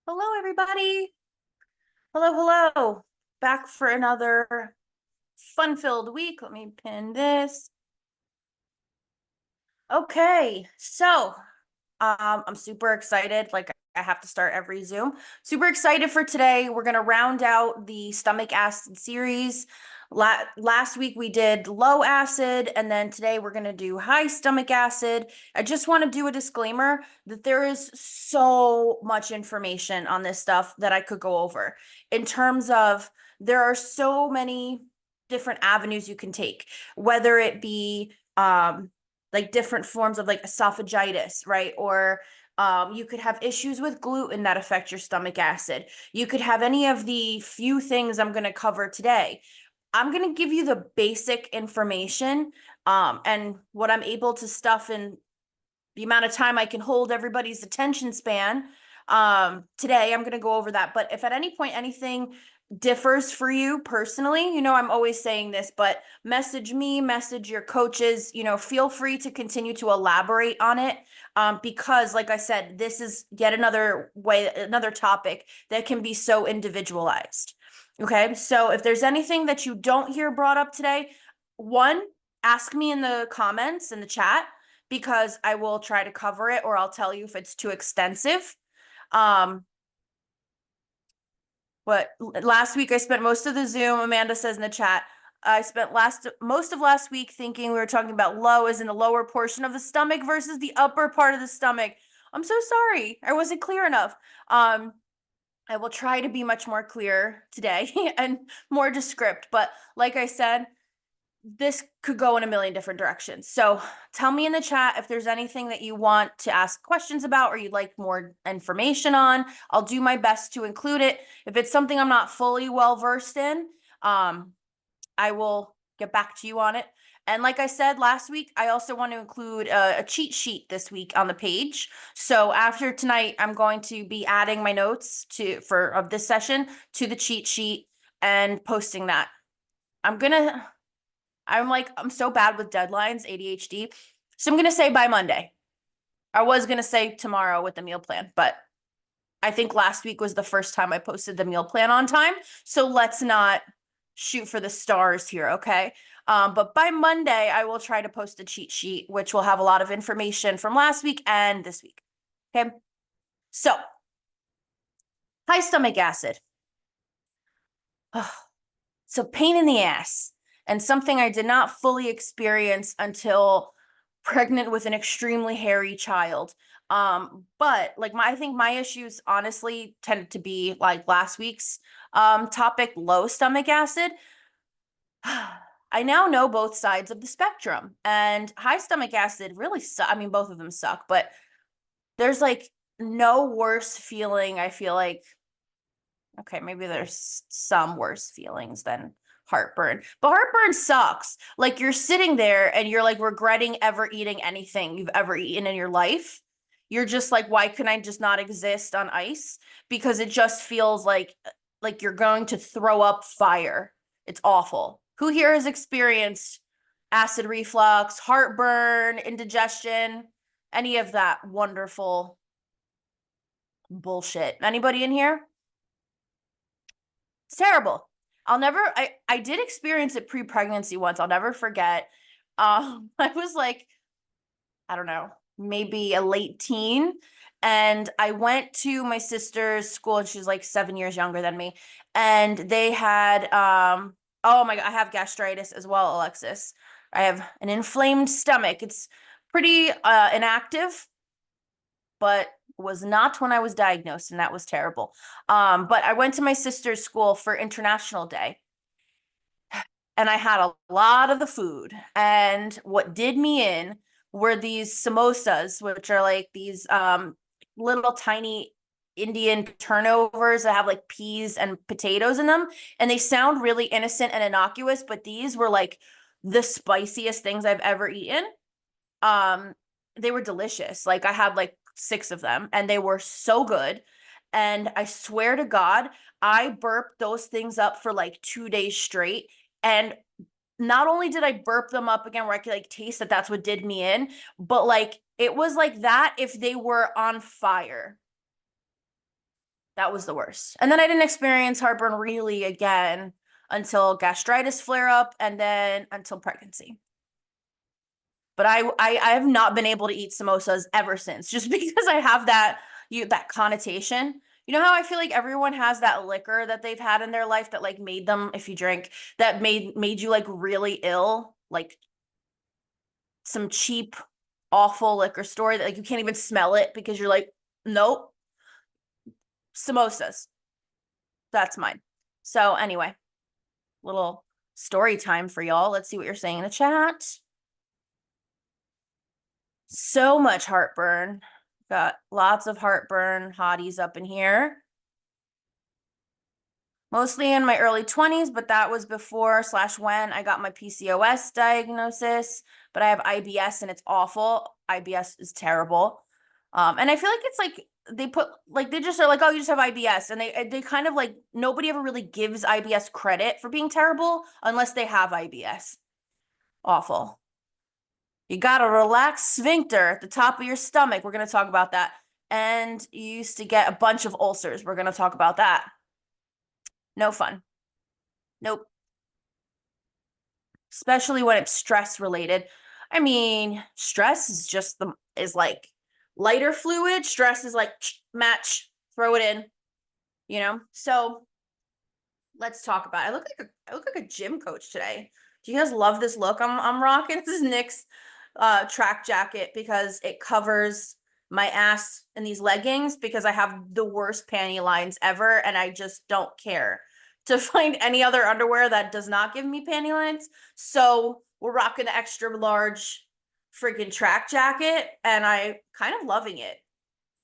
Hello, everybody. Hello, hello. Back for another fun-filled week. Let me pin this. Okay, so I'm super excited. Like I have to start every Zoom. Super excited for today. We're gonna round out the stomach acid series. Last week we did low acid, and then today we're gonna do high stomach acid. I just want to do a disclaimer that there is so much information on this stuff that I could go over. In terms of there are so many different avenues you can take, whether it be like different forms of like esophagitis, right? Or you could have issues with gluten that affect your stomach acid. You could have any of the few things I'm going to cover today. I'm going to give you the basic information and what I'm able to stuff in the amount of time I can hold everybody's attention span. Today, I'm going to go over that. But if at any point anything differs for you personally, I'm always saying this, but message me, message your coaches, feel free to continue to elaborate on it. Because like I said, this is yet another way, another topic that can be so individualized. Okay. So if there's anything that you don't hear brought up today, one, ask me in the comments in the chat because I will try to cover it or I'll tell you if it's too extensive. But last week I spent most of the Zoom, Amanda says in the chat, I spent most of last week thinking we were talking about low as in the lower portion of the stomach versus the upper part of the stomach. I'm so sorry. I wasn't clear enough. I will try to be much more clear today and more descript. But like I said, this could go in a million different directions. So tell me in the chat if there's anything that you want to ask questions about or you'd like more information on. I'll do my best to include it. If it's something I'm not fully well versed in, I will get back to you on it. And like I said last week, I also want to include a cheat sheet this week on the page. So after tonight, I'm going to be adding my notes of this session to the cheat sheet and posting that. I'm so bad with deadlines, ADHD. So I'm going to say by Monday. I was going to say tomorrow with the meal plan, but I think last week was the first time I posted the meal plan on time. So let's not shoot for the stars here, okay? But by Monday, I will try to post a cheat sheet, which will have a lot of information from last week and this week, okay? So, high stomach acid. So pain in the ass and something I did not fully experience until pregnant with an extremely hairy child. But like I think my issues honestly tended to be like last week's topic, low stomach acid. I now know both sides of the spectrum, and high stomach acid really I mean, both of them suck, but there's like no worse feeling. I feel like, okay, maybe there's some worse feelings than heartburn, but heartburn sucks. Like you're sitting there and you're like regretting ever eating anything you've ever eaten in your life. You're just like, why can I just not exist on ice? Because it just feels like you're going to throw up fire. It's awful. Who here has experienced acid reflux, heartburn, indigestion, any of that wonderful bullshit? Anybody in here? It's terrible. I did experience it pre-pregnancy once. I'll never forget. I was like, I don't know, maybe a late teen. And I went to my sister's school, and she's like 7 years younger than me. And they had, oh my God, I have gastritis as well, Alexis. I have an inflamed stomach. It's pretty inactive, but was not when I was diagnosed, and that was terrible. But I went to my sister's school for International Day, and I had a lot of the food. And what did me in were these samosas, which are like these little tiny Indian turnovers that have like peas and potatoes in them. And they sound really innocent and innocuous, but these were like the spiciest things I've ever eaten. Um, they were delicious. Like I had like 6 of them and they were so good. And I swear to God, I burped those things up for like 2 days straight. And not only did I burp them up again where I could like taste that that's what did me in, but like it was like that if they were on fire. That was the worst. And then I didn't experience heartburn really again until gastritis flare up and then until pregnancy. But I have not been able to eat samosas ever since, just because I have that connotation. You know how I feel like everyone has that liquor that they've had in their life that like made them, if you drink, that made you like really ill, like some cheap, awful liquor store that like you can't even smell it because you're like, nope, samosas. That's mine. So anyway, little story time for y'all. Let's see what you're saying in the chat. So much heartburn. Got lots of heartburn hotties up in here. Mostly in my early 20s, but that was before/when I got my PCOS diagnosis. But I have IBS and it's awful. IBS is terrible. And I feel like it's like they just are like, oh, you just have IBS. And they kind of like, nobody ever really gives IBS credit for being terrible unless they have IBS. Awful. You got a relaxed sphincter at the top of your stomach. We're going to talk about that. And you used to get a bunch of ulcers. We're going to talk about that. No fun. Nope. Especially when it's stress related. I mean, stress is like lighter fluid. Stress is like match, throw it in, you know? So let's talk about it. I look like a gym coach today. Do you guys love this look I'm rocking? This is Nick's track jacket because it covers my ass in these leggings because I have the worst panty lines ever and I just don't care to find any other underwear that does not give me panty lines. So we're rocking the extra large freaking track jacket and I kind of loving it.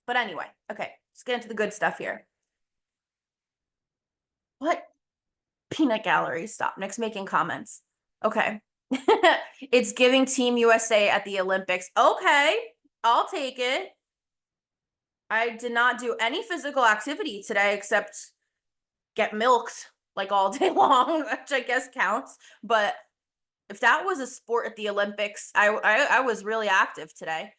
But anyway, okay, let's get into the good stuff here. What? Peanut gallery. Stop. Nick's making comments. Okay. It's giving Team USA at the Olympics. Okay, I'll take it. I did not do any physical activity today except get milked like all day long, which I guess counts. But if that was a sport at the Olympics, I was really active today.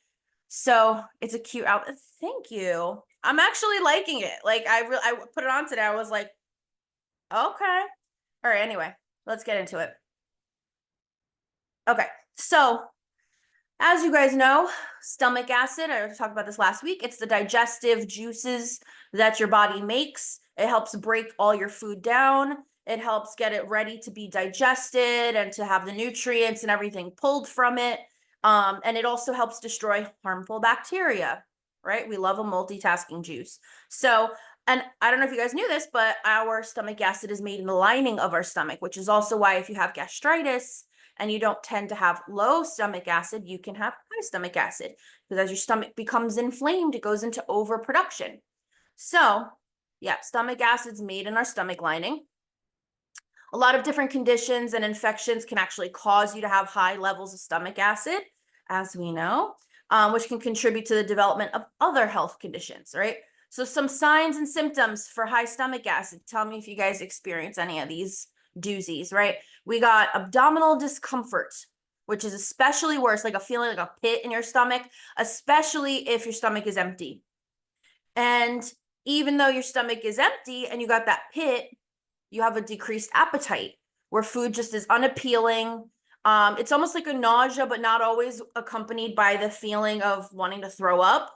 So it's a cute outfit. Thank you. I'm actually liking it. Like I put it on today. I was like, okay. All right, anyway, let's get into it. Okay, so as you guys know, stomach acid, I talked about this last week, it's the digestive juices that your body makes. It helps break all your food down. It helps get it ready to be digested and to have the nutrients and everything pulled from it. And it also helps destroy harmful bacteria, right? We love a multitasking juice. So, and I don't know if you guys knew this, but our stomach acid is made in the lining of our stomach, which is also why if you have gastritis, and you don't tend to have low stomach acid, you can have high stomach acid because as your stomach becomes inflamed, it goes into overproduction. So yeah, stomach acid's made in our stomach lining. A lot of different conditions and infections can actually cause you to have high levels of stomach acid, as we know, which can contribute to the development of other health conditions, right? So some signs and symptoms for high stomach acid. Tell me if you guys experience any of these doozies, right? We got abdominal discomfort, which is especially worse, like a feeling like a pit in your stomach, especially if your stomach is empty. And even though your stomach is empty and you got that pit, you have a decreased appetite where food just is unappealing. It's almost like a nausea, but not always accompanied by the feeling of wanting to throw up.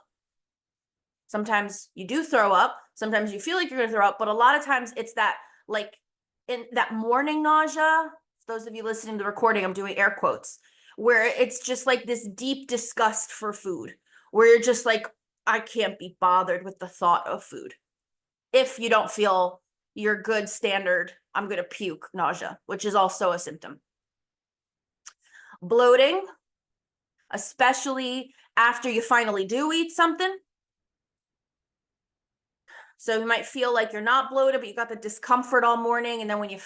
Sometimes you do throw up. Sometimes you feel like you're going to throw up, but a lot of times it's that like in that morning nausea. For those of you listening to the recording, I'm doing air quotes, where it's just like this deep disgust for food, where you're just like, I can't be bothered with the thought of food. If you don't feel your good standard, I'm going to puke nausea, which is also a symptom. Bloating, especially after you finally do eat something. So you might feel like you're not bloated, but you got the discomfort all morning. And then when you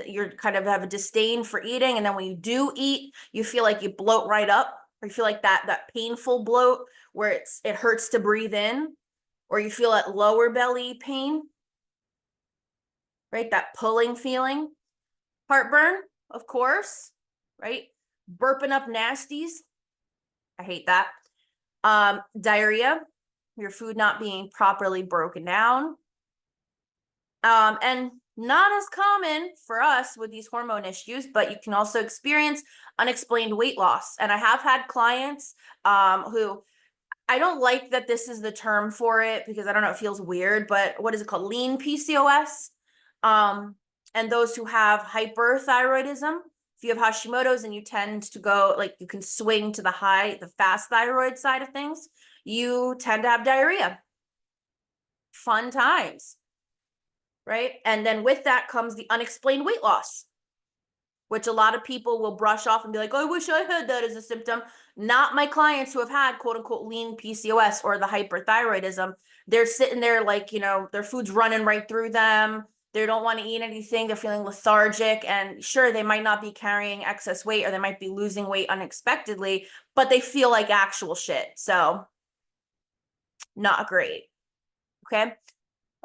you're kind of have a disdain for eating. And then when you do eat, you feel like you bloat right up, or you feel like that painful bloat where it hurts to breathe in, or you feel that lower belly pain, right? That pulling feeling. Heartburn, of course, right? Burping up nasties. I hate that. Diarrhea, your food not being properly broken down. And not as common for us with these hormone issues, but you can also experience unexplained weight loss. And I have had clients who, I don't like that this is the term for it because I don't know, it feels weird, but what is it called? Lean PCOS. Um, and those who have hyperthyroidism, if you have Hashimoto's and you tend to go, like you can swing to the fast thyroid side of things, you tend to have diarrhea. Fun times, right? And then with that comes the unexplained weight loss, which a lot of people will brush off and be like, oh, I wish I had that as a symptom. Not my clients who have had quote unquote lean PCOS or the hyperthyroidism. They're sitting there like, their food's running right through them. They don't want to eat anything. They're feeling lethargic. And sure, they might not be carrying excess weight or they might be losing weight unexpectedly, but they feel like actual shit. So, not great. Okay.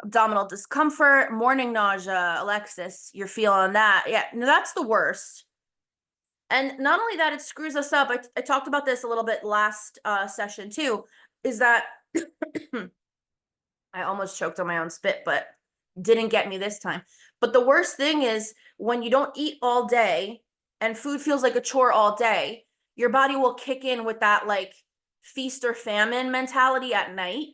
Abdominal discomfort, morning nausea. Alexis, you're feeling that. Yeah, no, that's the worst. And not only that, it screws us up. I talked about this a little bit last session too, is that I almost choked on my own spit, but didn't get me this time. But the worst thing is when you don't eat all day and food feels like a chore all day, your body will kick in with that like feast or famine mentality at night.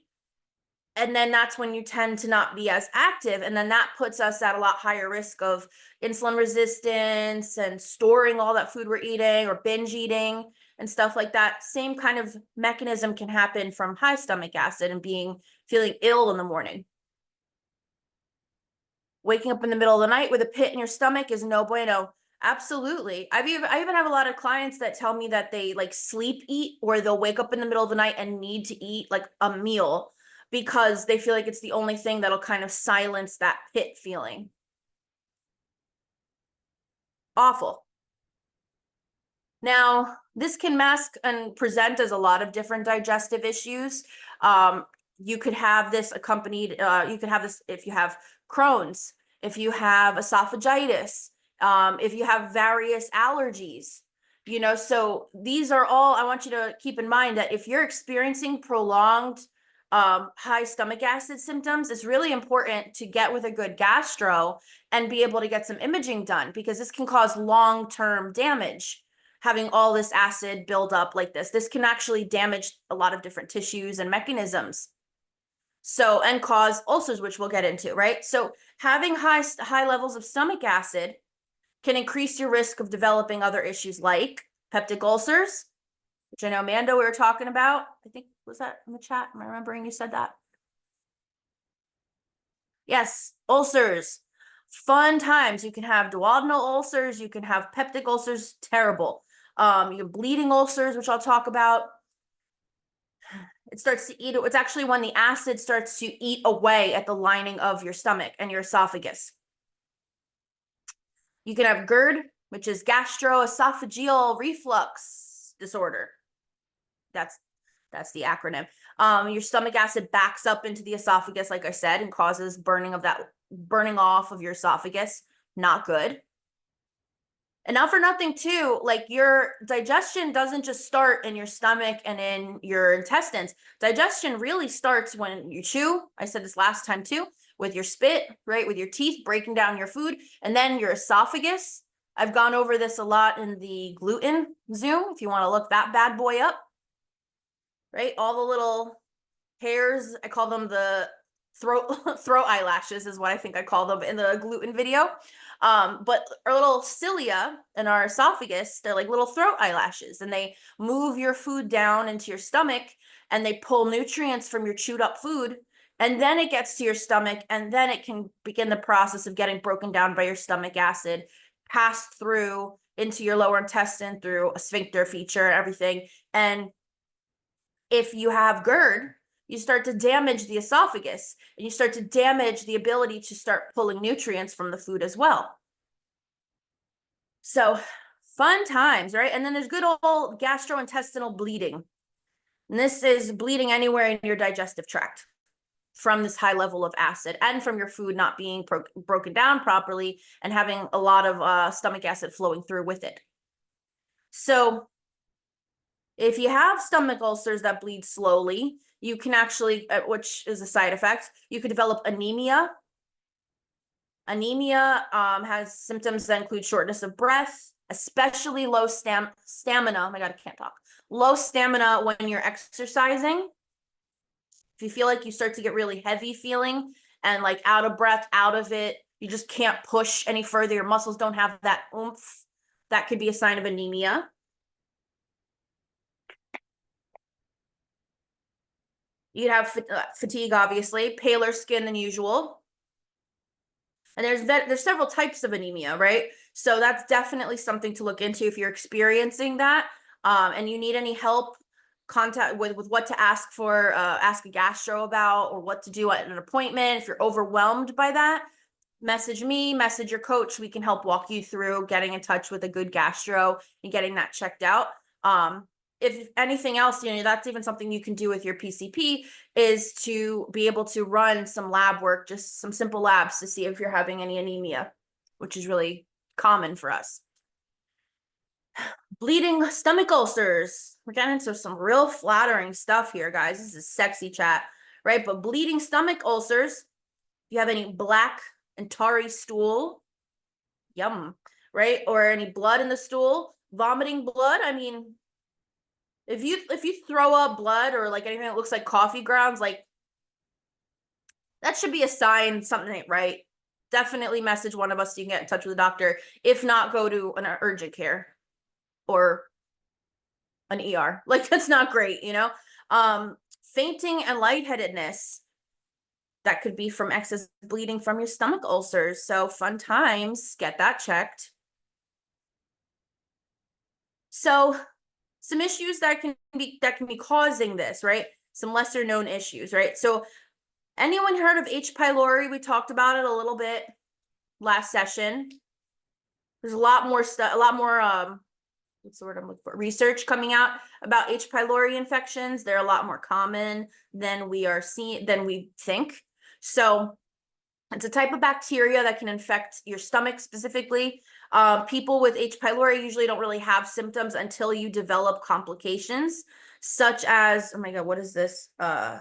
And then that's when you tend to not be as active. And then that puts us at a lot higher risk of insulin resistance and storing all that food we're eating or binge eating and stuff like that. Same kind of mechanism can happen from high stomach acid and feeling ill in the morning. Waking up in the middle of the night with a pit in your stomach is no bueno. Absolutely. I even have a lot of clients that tell me that they like sleep eat, or they'll wake up in the middle of the night and need to eat like a meal because they feel like it's the only thing that'll kind of silence that pit feeling. Awful. Now, this can mask and present as a lot of different digestive issues. You could have this accompanied, you could have this if you have Crohn's, if you have esophagitis, if you have various allergies, so these are all, I want you to keep in mind that if you're experiencing prolonged high stomach acid symptoms, it's really important to get with a good gastro and be able to get some imaging done because this can cause long-term damage. Having all this acid build up like this can actually damage a lot of different tissues and mechanisms. So, and cause ulcers, which we'll get into, right? So having high levels of stomach acid can increase your risk of developing other issues like peptic ulcers, which I know, Amanda, we were talking about. I think, was that in the chat? Am I remembering you said that? Yes, ulcers. Fun times. You can have duodenal ulcers. You can have peptic ulcers. Terrible. You have bleeding ulcers, which I'll talk about. It starts to eat. It's actually when the acid starts to eat away at the lining of your stomach and your esophagus. You can have GERD, which is gastroesophageal reflux disorder. That's the acronym. Your stomach acid backs up into the esophagus, like I said, and causes burning off of your esophagus. Not good. And not for nothing too, like your digestion doesn't just start in your stomach and in your intestines. Digestion really starts when you chew. I said this last time too, with your spit, right? With your teeth breaking down your food, and then your esophagus. I've gone over this a lot in the gluten Zoom, if you want to look that bad boy up, right? All the little hairs, I call them the throat eyelashes is what I think I call them in the gluten video. But our little cilia in our esophagus, they're like little throat eyelashes, and they move your food down into your stomach and they pull nutrients from your chewed up food, and then it gets to your stomach, and then it can begin the process of getting broken down by your stomach acid, passed through into your lower intestine through a sphincter feature and everything. And if you have GERD, you start to damage the esophagus and you start to damage the ability to start pulling nutrients from the food as well. So fun times, right? And then there's good old gastrointestinal bleeding. And this is bleeding anywhere in your digestive tract from this high level of acid and from your food not being broken down properly and having a lot of stomach acid flowing through with it. So if you have stomach ulcers that bleed slowly, you can actually, which is a side effect, you could develop anemia. Anemia has symptoms that include shortness of breath, especially low stamina. Oh my God, I can't talk. Low stamina when you're exercising. If you feel like you start to get really heavy feeling and like out of breath, out of it, you just can't push any further, your muscles don't have that oomph, that could be a sign of anemia. You'd have fatigue, obviously, paler skin than usual. And there's several types of anemia, right? So that's definitely something to look into if you're experiencing that. And you need any help, contact with what to ask for, ask a gastro about, or what to do at an appointment. If you're overwhelmed by that, message me, message your coach. We can help walk you through getting in touch with a good gastro and getting that checked out. If anything else, that's even something you can do with your PCP, is to be able to run some lab work, just some simple labs to see if you're having any anemia, which is really common for us. Bleeding stomach ulcers. We're getting into some real flattering stuff here, guys. This is sexy chat, right? But bleeding stomach ulcers, if you have any black and tarry stool, yum, right? Or any blood in the stool, vomiting blood. I mean, if you throw up blood or like anything that looks like coffee grounds, like that should be a sign something ain't right. Definitely message one of us so you can get in touch with a doctor. If not, go to an urgent care or an ER. Like that's not great, fainting and lightheadedness. That could be from excess bleeding from your stomach ulcers. So fun times, get that checked. So some issues that can be causing this, right? Some lesser known issues, right? So anyone heard of H. pylori? We talked about it a little bit last session. There's a lot more stuff, a lot more what's the word I'm looking for? Research coming out about H. pylori infections. They're a lot more common than we think. So it's a type of bacteria that can infect your stomach specifically. People with H. pylori usually don't really have symptoms until you develop complications, such as, oh my God, what is this? I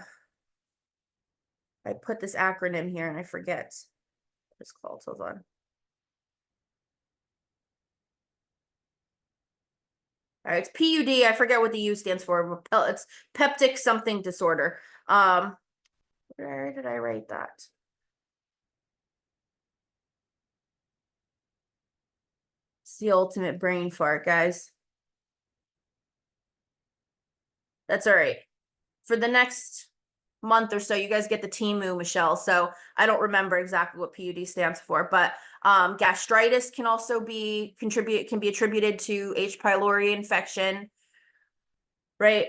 put this acronym here and I forget what it's called. Hold on. All right, it's PUD. I forget what the U stands for. It's peptic something disorder. Where did I write that? It's the ultimate brain fart, guys. That's all right. For the next month or so, you guys get the Timu, Michelle. So I don't remember exactly what PUD stands for, but gastritis can also be attributed to H. pylori infection, right?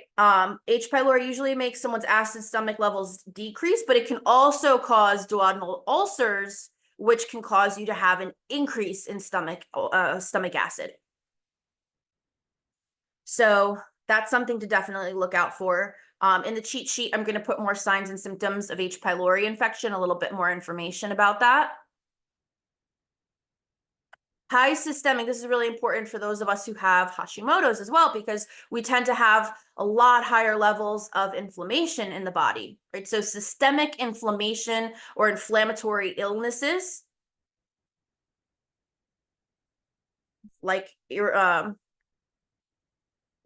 H. pylori usually makes someone's acid stomach levels decrease, but it can also cause duodenal ulcers, which can cause you to have an increase in stomach acid. So that's something to definitely look out for. In the cheat sheet, I'm going to put more signs and symptoms of H. pylori infection, a little bit more information about that. High systemic, this is really important for those of us who have Hashimoto's as well, because we tend to have a lot higher levels of inflammation in the body, right? So systemic inflammation or inflammatory illnesses, like oh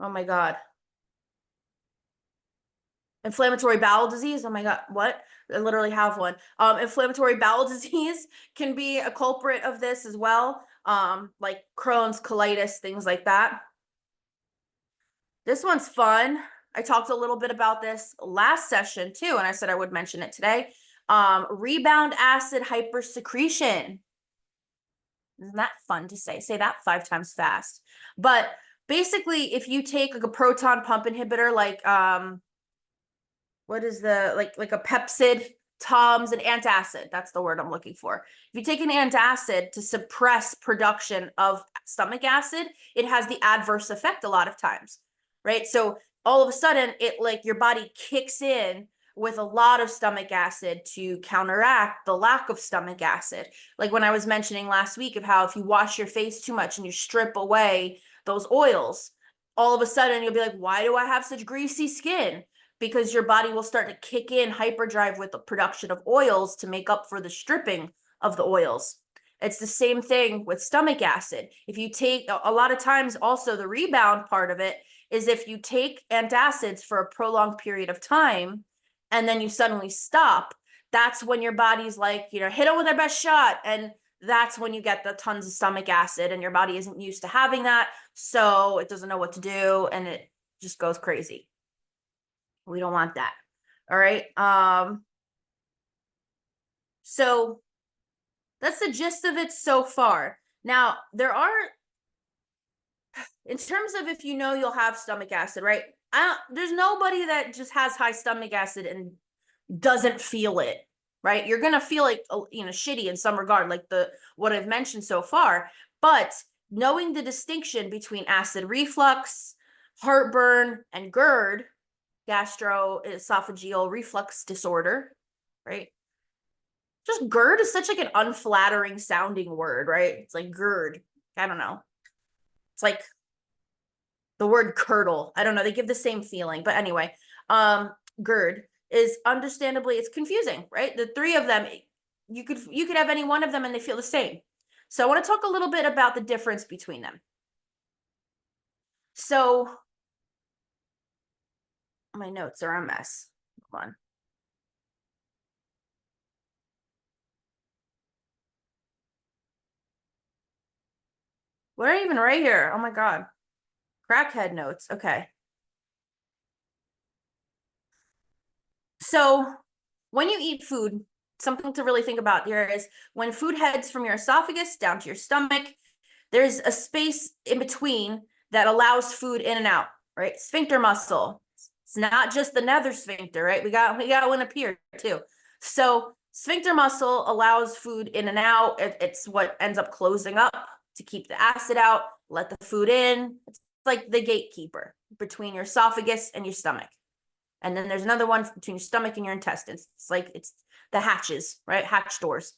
my God, inflammatory bowel disease. Oh my God, what? I literally have one. Inflammatory bowel disease can be a culprit of this as well. Like Crohn's, colitis, things like that. This one's fun. I talked a little bit about this last session too, and I said I would mention it today. Rebound acid hypersecretion. Isn't that fun to say? Say that 5 times fast. But basically, if you take like a proton pump inhibitor, like what is the like a Pepsid, Tums, and antacid. That's the word I'm looking for. If you take an antacid to suppress production of stomach acid, it has the adverse effect a lot of times, right? So all of a sudden, it like your body kicks in with a lot of stomach acid to counteract the lack of stomach acid. Like when I was mentioning last week of how if you wash your face too much and you strip away those oils, all of a sudden you'll be like, why do I have such greasy skin? Because your body will start to kick in hyperdrive with the production of oils to make up for the stripping of the oils. It's the same thing with stomach acid. If you take a lot of times, also the rebound part of it is if you take antacids for a prolonged period of time and then you suddenly stop, that's when your body's like, hit it with their best shot. And that's when you get the tons of stomach acid and your body isn't used to having that. So it doesn't know what to do and it just goes crazy. We don't want that. All right. So that's the gist of it so far. Now, in terms of if you'll have stomach acid, right? There's nobody that just has high stomach acid and doesn't feel it, right? You're gonna feel like shitty in some regard, like what I've mentioned so far. But knowing the distinction between acid reflux, heartburn, and GERD, gastroesophageal reflux disorder, right? Just GERD is such like an unflattering sounding word, right? It's like GERD. I don't know. It's like the word curdle. I don't know. They give the same feeling, but anyway, GERD is understandably, it's confusing, right? The three of them, you could have any one of them and they feel the same. So I want to talk a little bit about the difference between them. So my notes are a mess. Hold on. What are I even right here? Oh my God. Crackhead notes. Okay. So when you eat food, something to really think about here is when food heads from your esophagus down to your stomach, there's a space in between that allows food in and out, right? Sphincter muscle. It's not just the nether sphincter, right? We got one up here too. So sphincter muscle allows food in and out. It's what ends up closing up to keep the acid out, let the food in. It's like the gatekeeper between your esophagus and your stomach. And then there's another one between your stomach and your intestines. It's the hatches, right? Hatch doors.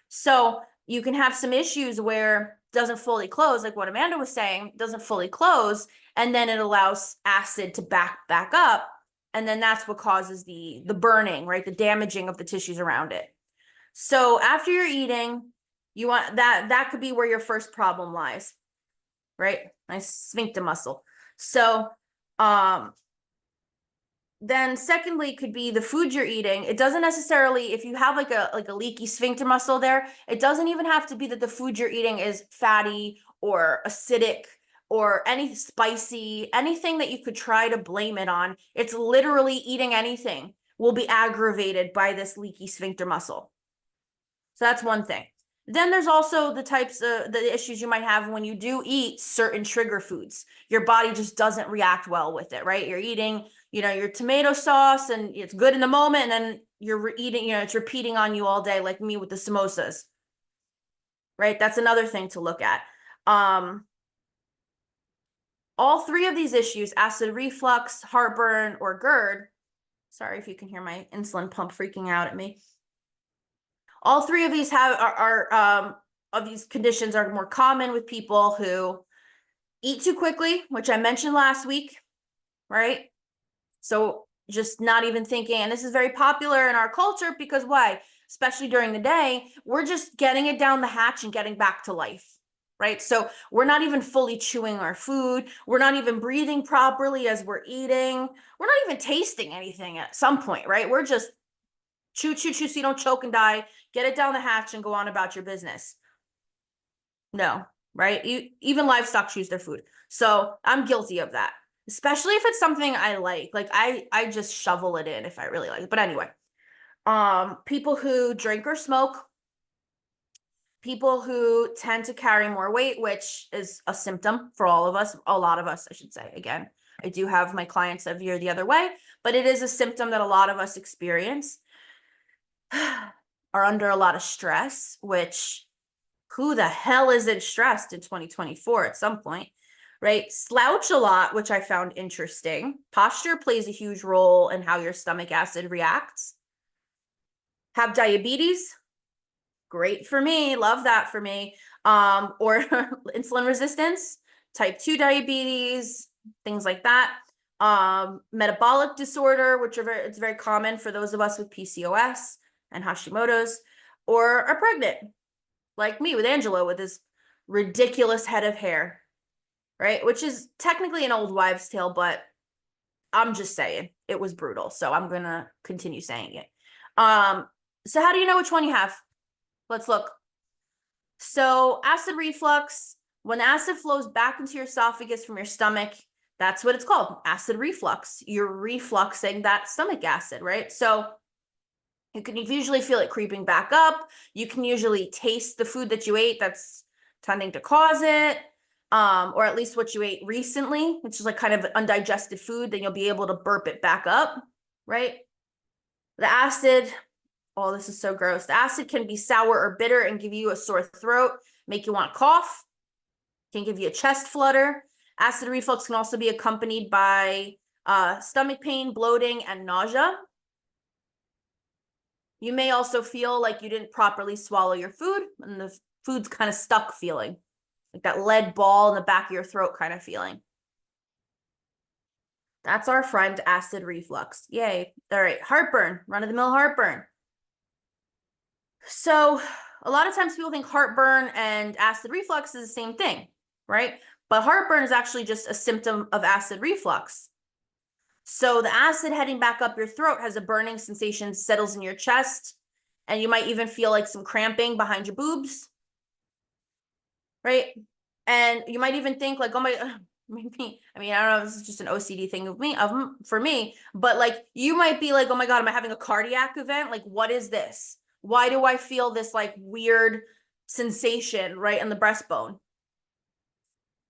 So you can have some issues where it doesn't fully close, like what Amanda was saying, doesn't fully close, and then it allows acid to back up. And then that's what causes the burning, right? The damaging of the tissues around it. So after you're eating, you want that could be where your first problem lies, right? Nice sphincter muscle. So then secondly could be the food you're eating. It doesn't necessarily, if you have like a leaky sphincter muscle there, it doesn't even have to be that the food you're eating is fatty or acidic or any spicy, anything that you could try to blame it on. It's literally eating anything will be aggravated by this leaky sphincter muscle. So that's one thing. Then there's also the types of the issues you might have when you do eat certain trigger foods. Your body just doesn't react well with it, right? You're eating, your tomato sauce and it's good in the moment, and then you're eating, it's repeating on you all day, like me with the samosas, right? That's another thing to look at. All three of these issues, acid reflux, heartburn, or GERD, sorry if you can hear my insulin pump freaking out at me. All three of these of these conditions are more common with people who eat too quickly, which I mentioned last week, right? So just not even thinking, and this is very popular in our culture because why? Especially during the day, we're just getting it down the hatch and getting back to life, right? So we're not even fully chewing our food. We're not even breathing properly as we're eating. We're not even tasting anything at some point, right? We're just chew, chew, chew so you don't choke and die, get it down the hatch and go on about your business. No, right? Even livestock chews their food. So I'm guilty of that, especially if it's something I like. Like I just shovel it in if I really like it. But anyway, people who drink or smoke, people who tend to carry more weight, which is a symptom for all of us, a lot of us, I should say. Again, I do have my clients that veer the other way, but it is a symptom that a lot of us experience. Are under a lot of stress, which who the hell isn't stressed in 2024 at some point, right? Slouch a lot, which I found interesting. Posture plays a huge role in how your stomach acid reacts. Have diabetes, great for me, love that for me. Or insulin resistance, type 2 diabetes, things like that. Metabolic disorder, which it's very common for those of us with PCOS and Hashimoto's. or are pregnant, like me with Angelo with his ridiculous head of hair, right? Which is technically an old wives' tale, but I'm just saying it was brutal. So I'm gonna continue saying it. So how do you know which one you have? Let's look. So acid reflux, when acid flows back into your esophagus from your stomach, that's what it's called, acid reflux. You're refluxing that stomach acid, right? So you can usually feel it creeping back up. You can usually taste the food that you ate that's tending to cause it, or at least what you ate recently, which is like kind of undigested food. Then you'll be able to burp it back up, right? The acid, oh, this is so gross. The acid can be sour or bitter and give you a sore throat, make you want to cough, can give you a chest flutter. Acid reflux can also be accompanied by stomach pain, bloating, and nausea. You may also feel like you didn't properly swallow your food and the food's kind of stuck feeling, like that lead ball in the back of your throat kind of feeling. That's our friend acid reflux. Yay. All right, heartburn, run-of-the-mill heartburn. So a lot of times people think heartburn and acid reflux is the same thing, right? But heartburn is actually just a symptom of acid reflux. So the acid heading back up your throat has a burning sensation, settles in your chest, and you might even feel like some cramping behind your boobs, right? And you might even think like, oh my, maybe, I mean, I don't know if this is just an OCD thing for me, but like you might be like, oh my God, am I having a cardiac event? Like, what is this? Why do I feel this like weird sensation right in the breastbone?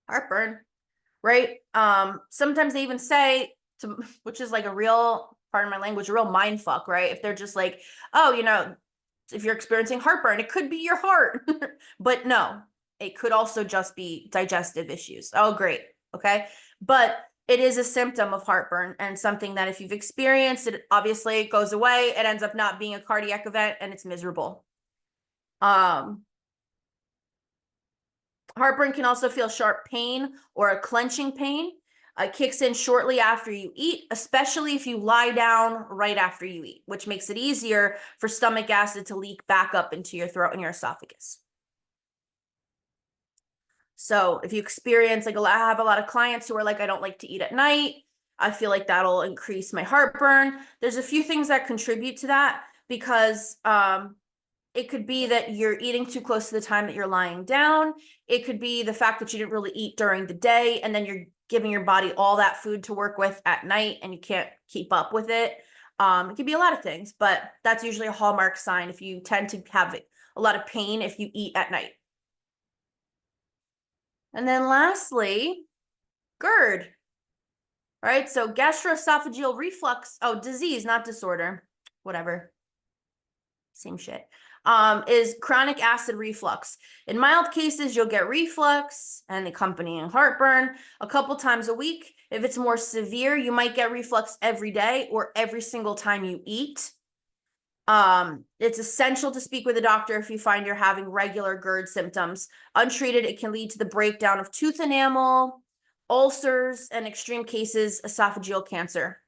Heartburn, right? Sometimes they even say to, which is like a real, pardon my language, a real mind fuck, right? If they're just like, oh, if you're experiencing heartburn, it could be your heart. But no, it could also just be digestive issues. Oh, great. Okay. But it is a symptom of heartburn and something that if you've experienced it, obviously it goes away. It ends up not being a cardiac event and it's miserable. Heartburn can also feel sharp pain or a clenching pain. It kicks in shortly after you eat, especially if you lie down right after you eat, which makes it easier for stomach acid to leak back up into your throat and your esophagus. So if you experience, like I have a lot of clients who are like, I don't like to eat at night. I feel like that'll increase my heartburn. There's a few things that contribute to that because it could be that you're eating too close to the time that you're lying down. It could be the fact that you didn't really eat during the day and then you're giving your body all that food to work with at night and you can't keep up with it. It could be a lot of things, but that's usually a hallmark sign if you tend to have a lot of pain if you eat at night. And then lastly, GERD, right? So gastroesophageal reflux, oh, disease, not disorder, whatever, same shit. Is chronic acid reflux. In mild cases, you'll get reflux and accompanying heartburn a couple times a week. If it's more severe, you might get reflux every day or every single time you eat. It's essential to speak with a doctor if you find you're having regular GERD symptoms. Untreated, it can lead to the breakdown of tooth enamel, ulcers, and extreme cases, esophageal cancer.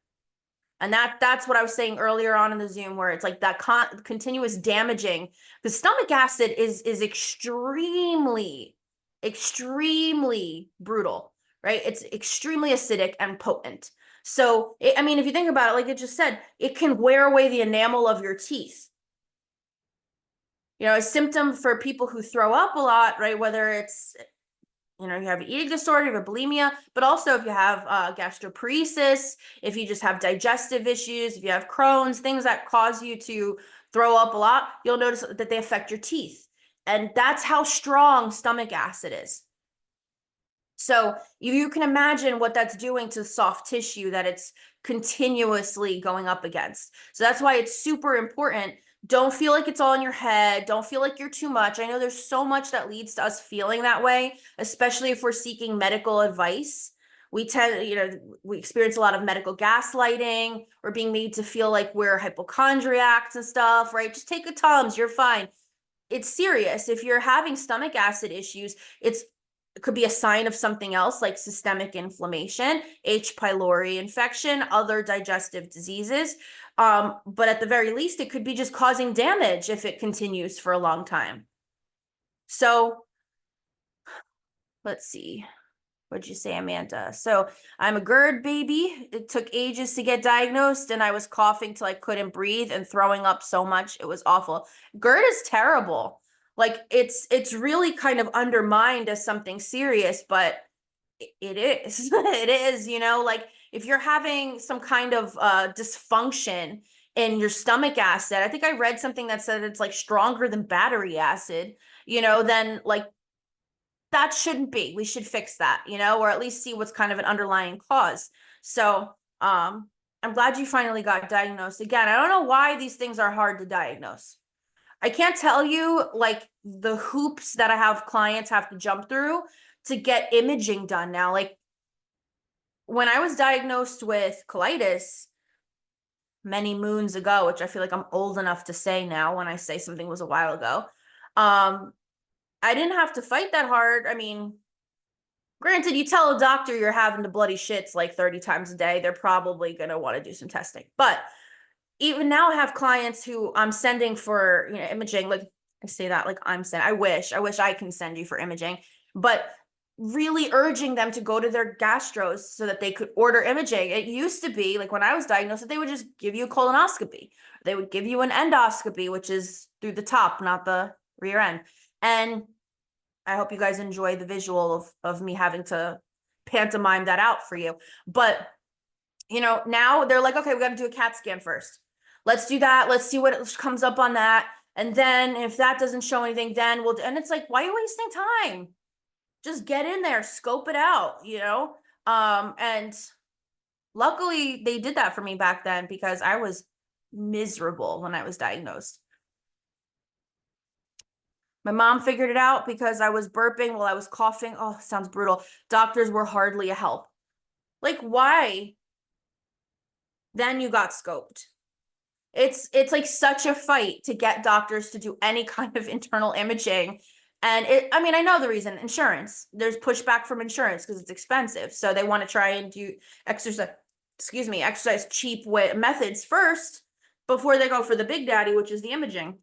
And that's what I was saying earlier on in the Zoom, where it's like that continuous damaging. The stomach acid is extremely, extremely brutal, right? It's extremely acidic and potent. So, I mean, if you think about it, like it just said, it can wear away the enamel of your teeth. A symptom for people who throw up a lot, right? Whether it's you have an eating disorder, you have bulimia, but also if you have gastroparesis, if you just have digestive issues, if you have Crohn's, things that cause you to throw up a lot, you'll notice that they affect your teeth. And that's how strong stomach acid is. So you can imagine what that's doing to soft tissue that it's continuously going up against. So that's why it's super important. Don't feel like it's all in your head. Don't feel like you're too much. I know there's so much that leads to us feeling that way, especially if we're seeking medical advice. We experience a lot of medical gaslighting or being made to feel like we're hypochondriacs and stuff, right? Just take a Tums, you're fine. It's serious. If you're having stomach acid issues, it's it could be a sign of something else like systemic inflammation, H. pylori infection, other digestive diseases. But at the very least, it could be just causing damage if it continues for a long time. So let's see. What'd you say, Amanda? So I'm a GERD baby. It took ages to get diagnosed, and I was coughing till I couldn't breathe and throwing up so much. It was awful. GERD is terrible. Like it's really kind of undermined as something serious, but it is. It is, like if you're having some kind of dysfunction in your stomach acid, I think I read something that said it's like stronger than battery acid, then like that shouldn't be. We should fix that, or at least see what's kind of an underlying cause. So, I'm glad you finally got diagnosed. Again, I don't know why these things are hard to diagnose. I can't tell you like the hoops that I have clients have to jump through to get imaging done now. Like when I was diagnosed with colitis many moons ago, which I feel like I'm old enough to say now when I say something was a while ago, I didn't have to fight that hard. I mean, granted, you tell a doctor you're having the bloody shits like 30 times a day, they're probably going to want to do some testing. But even now I have clients who I'm sending for, imaging. Like I say that like I wish I can send you for imaging, but really urging them to go to their gastros so that they could order imaging. It used to be like when I was diagnosed that they would just give you a colonoscopy. They would give you an endoscopy, which is through the top, not the rear end. And I hope you guys enjoy the visual of me having to pantomime that out for you. But, now they're like, okay, we got to do a CAT scan first. Let's do that. Let's see what comes up on that. And then if that doesn't show anything, then and it's like, why are you wasting time? Just get in there, scope it out, and luckily they did that for me back then because I was miserable when I was diagnosed. My mom figured it out because I was burping while I was coughing. Oh, sounds brutal. Doctors were hardly a help. Like, why? Then you got scoped. It's like such a fight to get doctors to do any kind of internal imaging. And I know the reason, insurance. There's pushback from insurance because it's expensive. So they want to try and do exercise cheap methods first before they go for the big daddy, which is the imaging.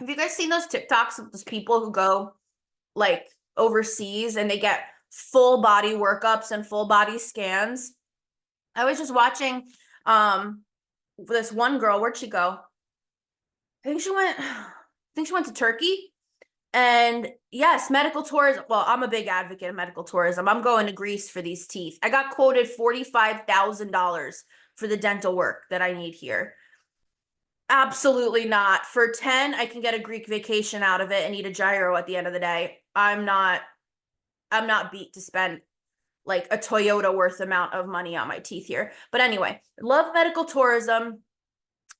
Have you guys seen those TikToks of those people who go like overseas and they get full body workups and full body scans? I was just watching this one girl. Where'd she go? I think she went to Turkey. And yes, medical tourism. Well, I'm a big advocate of medical tourism. I'm going to Greece for these teeth. I got quoted $45,000 for the dental work that I need here. Absolutely not. For 10, I can get a Greek vacation out of it and eat a gyro at the end of the day. I'm not beat to spend like a Toyota worth amount of money on my teeth here. But anyway, love medical tourism.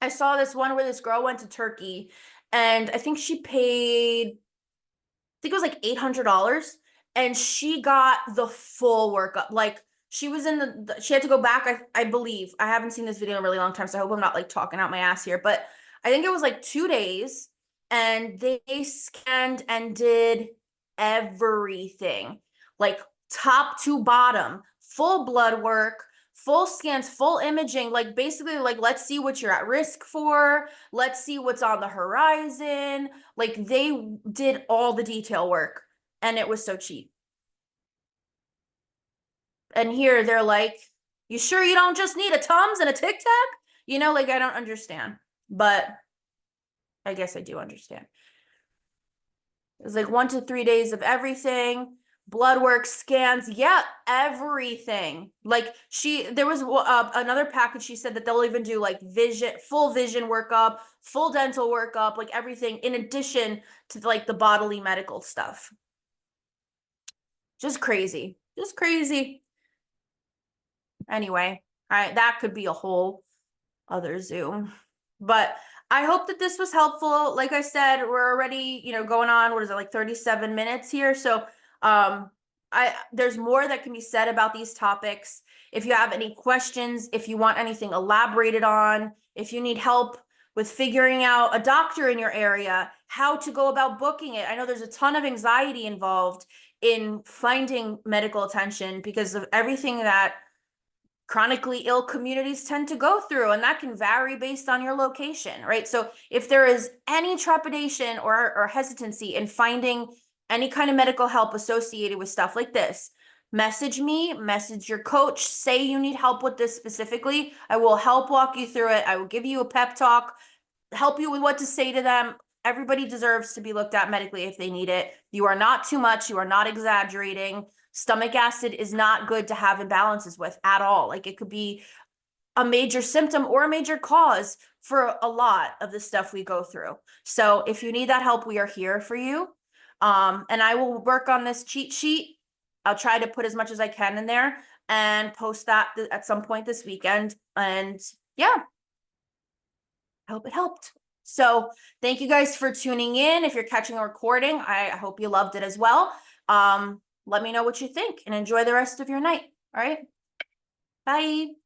I saw this one where this girl went to Turkey and I think she paid, I think it was like $800 and she got the full workup. Like she was in she had to go back, I believe. I haven't seen this video in a really long time, so I hope I'm not like talking out my ass here, but I think it was like 2 days and they scanned and did everything, like top to bottom, full blood work, full scans, full imaging, like basically like, let's see what you're at risk for. Let's see what's on the horizon. Like they did all the detail work and it was so cheap. And here they're like, you sure you don't just need a Tums and a Tic Tac? Like I don't understand, but I guess I do understand. It was like 1 to 3 days of everything, blood work, scans, yeah, everything. Like there was another package. She said that they'll even do like full vision workup, full dental workup, like everything in addition to like the bodily medical stuff. Just crazy, just crazy. Anyway, that could be a whole other Zoom, but I hope that this was helpful. Like I said, we're already, going on, what is it, like 37 minutes here. So, there's more that can be said about these topics. If you have any questions, if you want anything elaborated on, if you need help with figuring out a doctor in your area, how to go about booking it. I know there's a ton of anxiety involved in finding medical attention because of everything that chronically ill communities tend to go through, and that can vary based on your location, right? So if there is any trepidation or hesitancy in finding any kind of medical help associated with stuff like this, message me, message your coach, say you need help with this specifically. I will help walk you through it. I will give you a pep talk, help you with what to say to them. Everybody deserves to be looked at medically if they need it. You are not too much. You are not exaggerating. Stomach acid is not good to have imbalances with at all. Like, it could be a major symptom or a major cause for a lot of the stuff we go through. So if you need that help, we are here for you. And I will work on this cheat sheet. I'll try to put as much as I can in there and post that at some point this weekend. And yeah, I hope it helped. So thank you guys for tuning in. If you're catching a recording, I hope you loved it as well. Let me know what you think and enjoy the rest of your night. All right. Bye.